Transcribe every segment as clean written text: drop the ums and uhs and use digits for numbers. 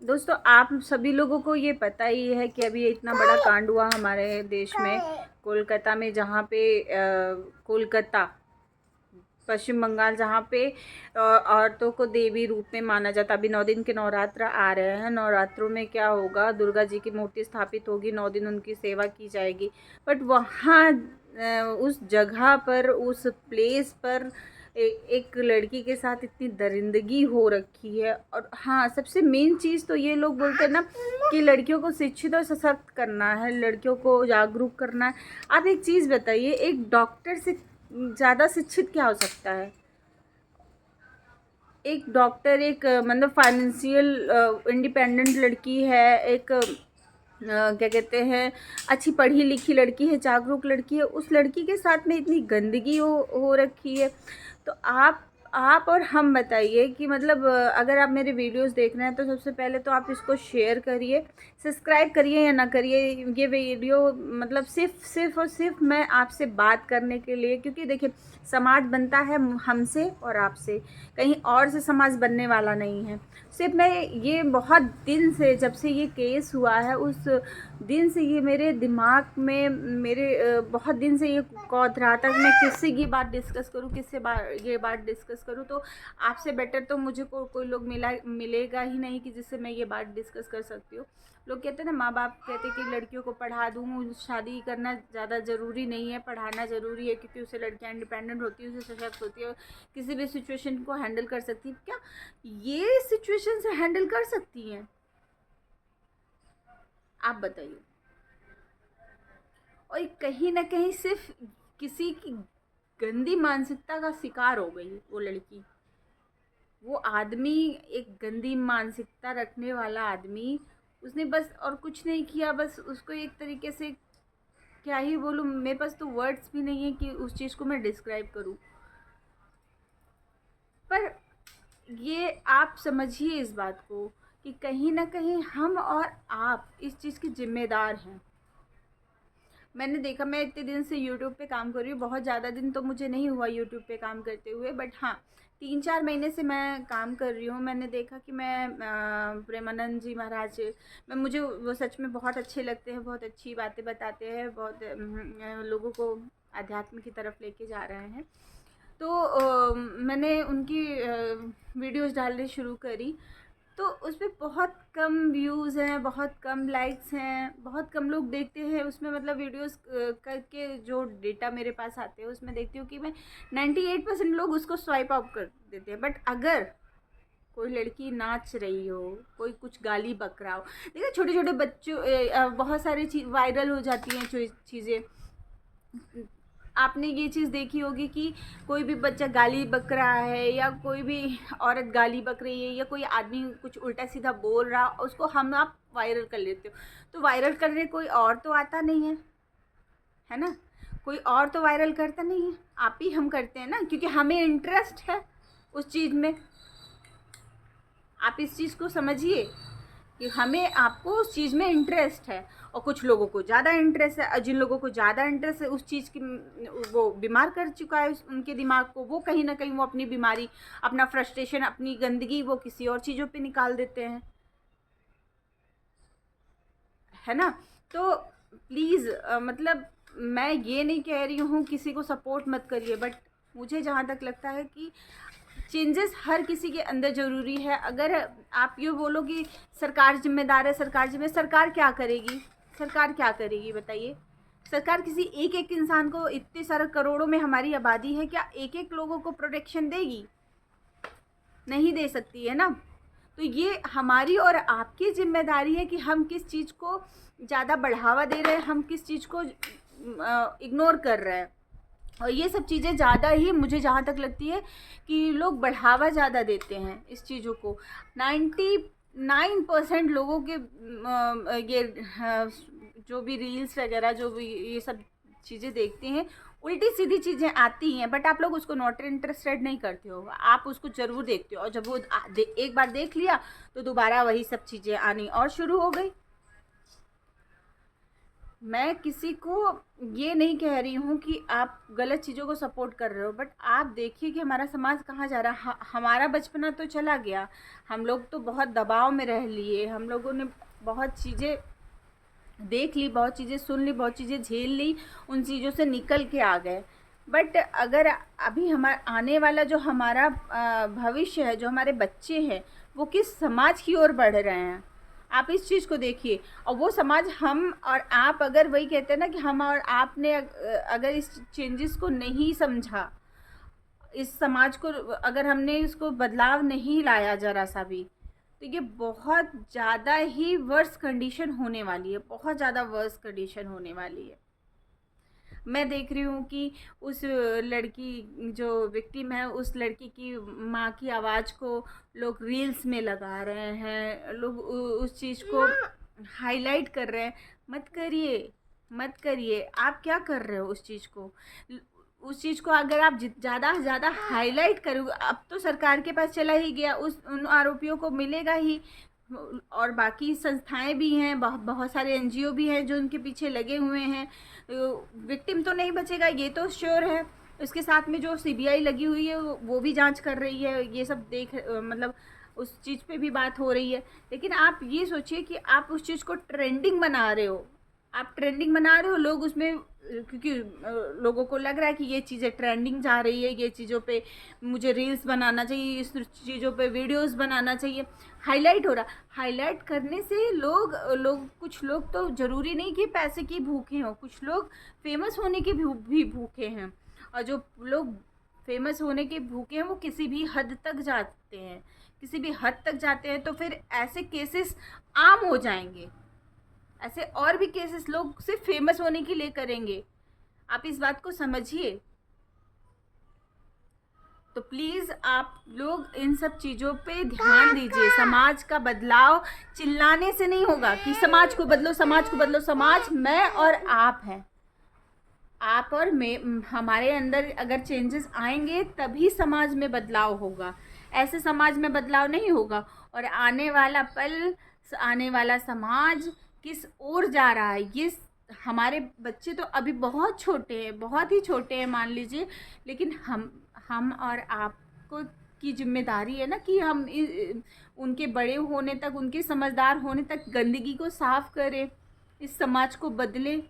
दोस्तों आप सभी लोगों को ये पता ही है कि अभी इतना बड़ा कांड हुआ हमारे देश में, कोलकाता में, जहाँ पे कोलकाता पश्चिम बंगाल, जहाँ पे औरतों को देवी रूप में माना जाता। अभी 9 दिन के नवरात्र आ रहे हैं। नवरात्रों में क्या होगा, दुर्गा जी की मूर्ति स्थापित होगी, 9 दिन उनकी सेवा की जाएगी। बट वहाँ उस जगह पर, उस प्लेस पर एक लड़की के साथ इतनी दरिंदगी हो रखी है। और हाँ, सबसे मेन चीज़ तो ये लोग बोलते हैं ना कि लड़कियों को शिक्षित और सशक्त करना है, लड़कियों को जागरूक करना है। आप एक चीज़ बताइए, एक डॉक्टर से ज़्यादा शिक्षित क्या हो सकता है? एक डॉक्टर, एक मतलब फाइनेंशियल इंडिपेंडेंट लड़की है, एक क्या कहते हैं, अच्छी पढ़ी लिखी लड़की है, जागरूक लड़की है, उस लड़की के साथ में इतनी गंदगी हो रखी है। तो आप और हम बताइए कि मतलब अगर आप मेरे वीडियोस देख रहे हैं तो सबसे पहले तो आप इसको शेयर करिए, सब्सक्राइब करिए या ना करिए। ये वीडियो मतलब सिर्फ और सिर्फ मैं आपसे बात करने के लिए, क्योंकि देखिए समाज बनता है हमसे और आपसे, कहीं और से समाज बनने वाला नहीं है। सिर्फ मैं ये बहुत दिन से, जब से ये केस हुआ है उस दिन से ये मेरे दिमाग में, मेरे बहुत दिन से ये कौध रहा था कि मैं किससे ये बात डिस्कस करूं, किससे ये बात डिस्कस करूं। तो आपसे बेटर तो मुझे कोई लोग मिलेगा ही नहीं कि जिससे मैं ये बात डिस्कस कर सकती हूँ। लोग कहते हैं ना, माँ बाप कहते हैं कि लड़कियों को पढ़ा दूँ, शादी करना ज़्यादा ज़रूरी नहीं है, पढ़ाना ज़रूरी है, क्योंकि उससे लड़कियाँ इंडिपेंडेंट होती है, उससे सशक्त होती है, किसी भी सिचुएशन को हैंडल कर सकती है। क्या ये सिचुएशन से हैंडल कर सकती हैं? आप बताइए। और कहीं ना कहीं सिर्फ किसी की गंदी मानसिकता का शिकार हो गई वो लड़की, वो आदमी, एक गंदी मानसिकता रखने वाला आदमी। उसने बस और कुछ नहीं किया, बस उसको एक तरीके से, क्या ही बोलूँ, मेरे पास तो वर्ड्स भी नहीं है कि उस चीज़ को मैं डिस्क्राइब करूँ। पर ये आप समझिए इस बात को कि कहीं ना कहीं हम और आप इस चीज़ के जिम्मेदार हैं। मैंने देखा, मैं इतने दिन से यूट्यूब पे काम कर रही हूँ, बहुत ज़्यादा दिन तो मुझे नहीं हुआ यूट्यूब पे काम करते हुए, बट हाँ 3-4 महीने से मैं काम कर रही हूँ। मैंने देखा कि मैं प्रेमानंद जी महाराज, मैं मुझे वो सच में बहुत अच्छे लगते हैं, बहुत अच्छी बातें बताते हैं, बहुत लोगों को अध्यात्म की तरफ लेके जा रहे हैं। तो मैंने उनकी वीडियोस डालनी शुरू करी, तो उस पर बहुत कम व्यूज़ हैं, बहुत कम लाइक्स हैं, बहुत कम लोग देखते हैं उसमें। मतलब वीडियोस करके जो डेटा मेरे पास आते हैं उसमें देखती हूँ कि मैं 98% लोग उसको स्वाइप आउट कर देते हैं। बट अगर कोई लड़की नाच रही हो, कोई कुछ गाली बक रहा हो, देखिए छोटे छोटे बच्चों, बहुत सारी चीज़ वायरल हो जाती हैं चीज़ें। आपने ये चीज़ देखी होगी कि कोई भी बच्चा गाली बक रहा है, या कोई भी औरत गाली बक रही है, या कोई आदमी कुछ उल्टा सीधा बोल रहा, उसको हम आप वायरल कर लेते हो। तो वायरल करने कोई और तो आता नहीं है ना? कोई और तो वायरल करता नहीं है, आप ही हम करते हैं ना, क्योंकि हमें इंटरेस्ट है उस चीज़ में। आप इस चीज़ को समझिए कि हमें, आपको उस चीज़ में इंटरेस्ट है, और कुछ लोगों को ज़्यादा इंटरेस्ट है। और जिन लोगों को ज़्यादा इंटरेस्ट है उस चीज़ की, वो बीमार कर चुका है उनके दिमाग को, वो कहीं ना कहीं वो अपनी बीमारी, अपना फ्रस्ट्रेशन, अपनी गंदगी वो किसी और चीज़ों पे निकाल देते हैं, है ना? तो प्लीज़ मतलब मैं ये नहीं कह रही हूँ किसी को सपोर्ट मत करिए, बट मुझे जहाँ तक लगता है कि चेंजेस हर किसी के अंदर ज़रूरी है। अगर आप ये बोलो कि सरकार जिम्मेदार है, सरकार क्या करेगी? सरकार क्या करेगी बताइए? सरकार किसी एक एक इंसान को, इतने सारे करोड़ों में हमारी आबादी है, क्या एक एक लोगों को प्रोटेक्शन देगी? नहीं दे सकती है ना। तो ये हमारी और आपकी जिम्मेदारी है कि हम किस चीज़ को ज़्यादा बढ़ावा दे रहे हैं, हम किस चीज़ को इग्नोर कर रहे हैं। और ये सब चीज़ें ज़्यादा ही, मुझे जहाँ तक लगती है कि लोग बढ़ावा ज़्यादा देते हैं इस चीज़ों को। 99% लोगों के ये जो भी रील्स वगैरह, जो भी ये सब चीज़ें देखते हैं, उल्टी सीधी चीज़ें आती हैं, बट आप लोग उसको नॉट इंटरेस्टेड नहीं करते हो, आप उसको ज़रूर देखते हो। और जब वो एक बार देख लिया तो दोबारा वही सब चीज़ें आनी और शुरू हो गई। मैं किसी को ये नहीं कह रही हूँ कि आप गलत चीज़ों को सपोर्ट कर रहे हो, बट आप देखिए कि हमारा समाज कहाँ जा रहा है। हमारा बचपना तो चला गया, हम लोग तो बहुत दबाव में रह लिए, हम लोगों ने बहुत चीज़ें देख ली, बहुत चीज़ें सुन ली, बहुत चीज़ें झेल ली, उन चीज़ों से निकल के आ गए। बट अगर अभी हमारा आने वाला जो हमारा भविष्य है, जो हमारे बच्चे हैं, वो किस समाज की ओर बढ़ रहे हैं, आप इस चीज़ को देखिए। और वो समाज हम और आप, अगर वही कहते हैं ना कि हम और आपने अगर इस चेंजेस को नहीं समझा, इस समाज को अगर हमने इसको बदलाव नहीं लाया ज़रा सा भी, तो ये बहुत ज़्यादा ही वर्स्ट कंडीशन होने वाली है, बहुत ज़्यादा वर्स्ट कंडीशन होने वाली है। मैं देख रही हूँ कि उस लड़की जो विक्टिम है, उस लड़की की माँ की आवाज़ को लोग रील्स में लगा रहे हैं, लोग उस चीज़ को हाईलाइट कर रहे हैं। मत करिए, मत करिए। आप क्या कर रहे हो उस चीज़ को? उस चीज़ को अगर आप ज़्यादा से ज़्यादा हाईलाइट करोगे, अब तो सरकार के पास चला ही गया, उन आरोपियों को मिलेगा ही। और बाकी संस्थाएं भी हैं, बहुत सारे एनजीओ भी हैं जो उनके पीछे लगे हुए हैं। विक्टिम तो नहीं बचेगा, ये तो श्योर है। उसके साथ में जो सीबीआई लगी हुई है वो भी जांच कर रही है, ये सब मतलब उस चीज़ पे भी बात हो रही है। लेकिन आप ये सोचिए कि आप उस चीज़ को ट्रेंडिंग बना रहे हो, आप ट्रेंडिंग बना रहे हो, लोग उसमें क्योंकि लोगों को लग रहा है कि ये चीज़ें ट्रेंडिंग जा रही है, ये चीज़ों पे मुझे रील्स बनाना चाहिए, इस चीज़ों पे वीडियोस बनाना चाहिए, हाईलाइट हो रहा। हाईलाइट करने से लोग कुछ लोग तो ज़रूरी नहीं कि पैसे की भूखे हों, कुछ लोग फेमस होने के भी भूखे हैं। और जो लोग फेमस होने के भूखे हैं वो किसी भी हद तक जाते हैं, किसी भी हद तक जाते हैं, तो फिर ऐसे केसेस आम हो जाएंगे, ऐसे और भी केसेस लोग सिर्फ फेमस होने के लिए करेंगे। आप इस बात को समझिए। तो प्लीज़ आप लोग इन सब चीज़ों पे ध्यान दीजिए। समाज का बदलाव चिल्लाने से नहीं होगा कि समाज को बदलो, समाज को बदलो। समाज मैं और आप हैं, आप और मैं। हमारे अंदर अगर चेंजेस आएंगे तभी समाज में बदलाव होगा, ऐसे समाज में बदलाव नहीं होगा। और आने वाला पल, आने वाला समाज किस ओर जा रहा है, ये हमारे बच्चे तो अभी बहुत छोटे हैं, बहुत ही छोटे हैं मान लीजिए, लेकिन हम और आपको की जिम्मेदारी है ना कि हम उनके बड़े होने तक, उनके समझदार होने तक गंदगी को साफ करें, इस समाज को बदलें।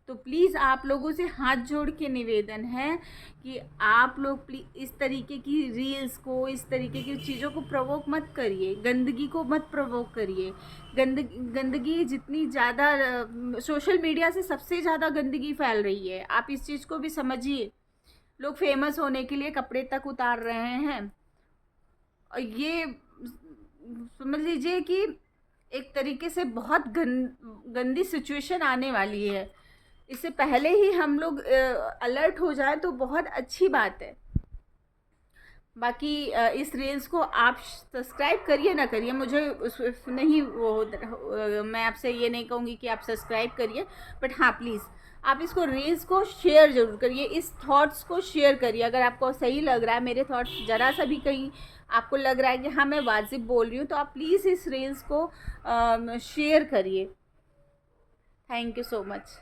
तो प्लीज़ आप लोगों से हाथ जोड़ के निवेदन है कि आप लोग प्लीज़ इस तरीके की रील्स को, इस तरीके की चीज़ों को प्रवोक मत करिए, गंदगी को मत प्रवोक करिए। गंदगी जितनी ज़्यादा सोशल मीडिया से सबसे ज़्यादा गंदगी फैल रही है, आप इस चीज़ को भी समझिए। लोग फेमस होने के लिए कपड़े तक उतार रहे हैं, और ये समझ लीजिए कि एक तरीके से बहुत गंदी सिचुएशन आने वाली है। इससे पहले ही हम लोग अलर्ट हो जाए तो बहुत अच्छी बात है। बाकी इस रील्स को आप सब्सक्राइब करिए ना करिए, मुझे नहीं वो मैं आपसे ये नहीं कहूँगी कि आप सब्सक्राइब करिए, बट हाँ प्लीज़ आप इसको रील्स को शेयर ज़रूर करिए, इस थॉट्स को शेयर करिए। अगर आपको सही लग रहा है, मेरे थॉट्स ज़रा सा भी कहीं आपको लग रहा है कि हाँ मैं वाजिब बोल रही हूँ, तो आप प्लीज़ इस रील्स को शेयर करिए। Thank you so much.